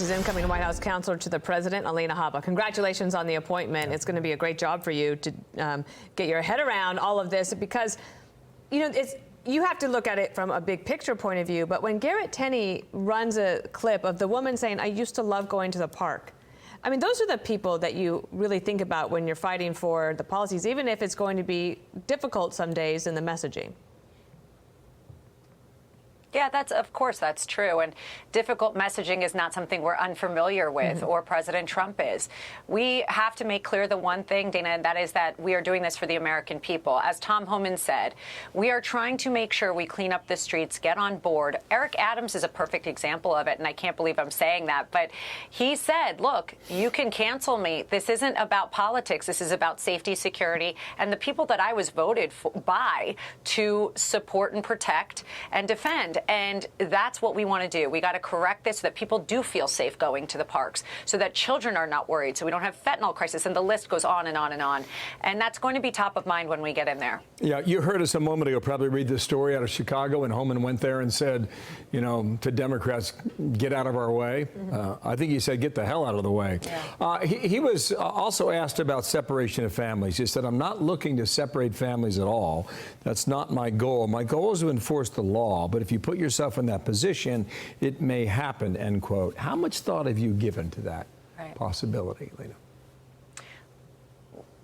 This is incoming White House counselor to the president, Alina Habba. Congratulations on the appointment. It's going to be a great job for you to get your head around all of this because, you have to look at it from a big picture point of view. But when Garrett Tenney runs a clip of the woman saying, "I used to love going to the park," I mean, those are the people that you really think about when you're fighting for the policies, even if it's going to be difficult some days in the messaging. Yeah, of course, that's true. And difficult messaging is not something we're unfamiliar with, or President Trump is. We have to make clear the one thing, Dana, and that is that we are doing this for the American people. As Tom Homan said, we are trying to make sure we clean up the streets, get on board. Eric Adams is a perfect example of it, and I can't believe I'm saying that. But he said, look, you can cancel me. This isn't about politics. This is about safety, security, and the people that I was voted by to support and protect and defend. And that's what we want to do. We got to correct this so that people do feel safe going to the parks, so that children are not worried, so we don't have fentanyl crisis, and the list goes on and on and on. And that's going to be top of mind when we get in there. Yeah, you heard us a moment ago probably read this story out of Chicago, and Homan went there and said, to Democrats, get out of our way. I think he said, get the hell out of the way. Yeah. He was also asked about separation of families. He said, I'm not looking to separate families at all. That's not my goal. My goal is to enforce the law, but if you put yourself in that position, it may happen, end quote. How much thought have you given to that possibility, Lena?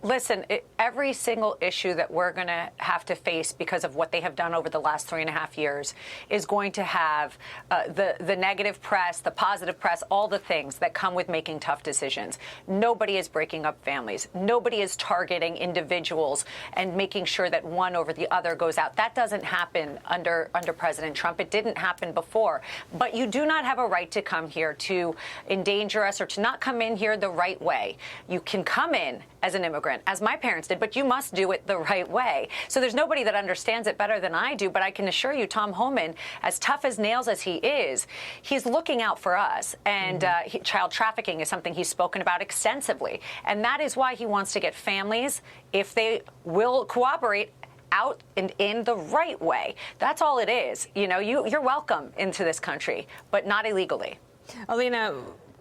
Listen, every single issue that we're going to have to face because of what they have done over the last 3.5 years is going to have the negative press, the positive press, all the things that come with making tough decisions. Nobody is breaking up families. Nobody is targeting individuals and making sure that one over the other goes out. That doesn't happen under President Trump. It didn't happen before. But you do not have a right to come here to endanger us or to not come in here the right way. You can come in as an immigrant, as my parents did, but you must do it the right way. So there's nobody that understands it better than I do, but I can assure you, Tom Homan, as tough as nails as he is, he's looking out for us. And child trafficking is something he's spoken about extensively. And that is why he wants to get families, if they will cooperate, out and in the right way. That's all it is. You're welcome into this country, but not illegally. Alina,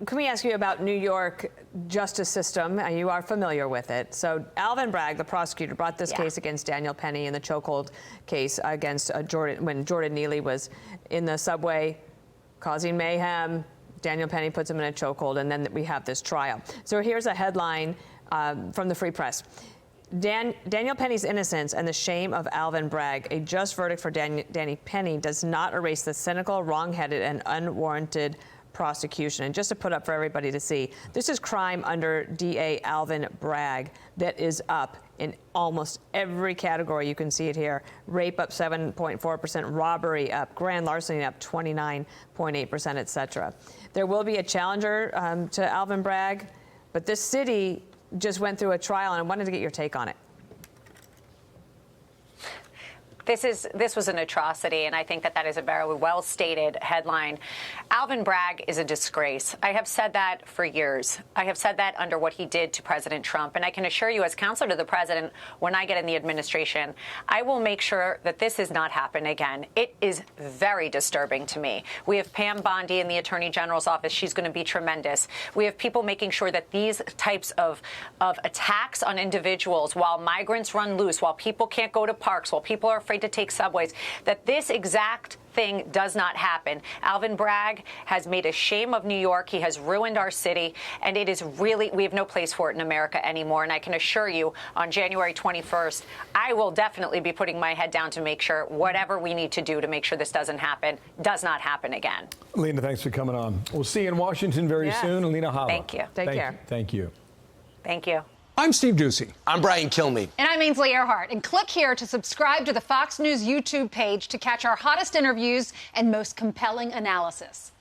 can we ask you about New York justice system? You are familiar with it. So Alvin Bragg, the prosecutor, brought this case against Daniel Penny in the chokehold case against when Jordan Neely was in the subway causing mayhem. Daniel Penny puts him in a chokehold, and then we have this trial. So here's a headline from the Free Press. Daniel Penny's innocence and the shame of Alvin Bragg. A just verdict for Danny Penny does not erase the cynical, wrong-headed, and unwarranted prosecution. And just to put up for everybody to see, this is crime under DA Alvin Bragg that is up in almost every category. You can see it here. Rape up 7.4%, robbery up, grand larceny up 29.8%, etc. There will be a challenger to Alvin Bragg, but this city just went through a trial, and I wanted to get your take on it. This was an atrocity, and I think that is a very well-stated headline. Alvin Bragg is a disgrace. I have said that for years. I have said that under what he did to President Trump, and I can assure you, as counselor to the president, when I get in the administration, I will make sure that this does not happen again. It is very disturbing to me. We have Pam Bondi in the Attorney General's office. She's going to be tremendous. We have people making sure that these types of attacks on individuals, while migrants run loose, while people can't go to parks, while people are afraid to take subways, that this exact thing does not happen. Alvin Bragg has made a shame of New York. He has ruined our city, and it is really, we have no place for it in America anymore. And I can assure you, on January 21st, I will definitely be putting my head down to make sure whatever we need to do to make sure this does not happen again. Alina, thanks for coming on. We'll see you in Washington very soon. Alina Habba. Thank you. Take care. Thank you. Thank you. I'm Steve Doocy. I'm Brian Kilmeade. And I'm Ainsley Earhart. And click here to subscribe to the Fox News YouTube page to catch our hottest interviews and most compelling analysis.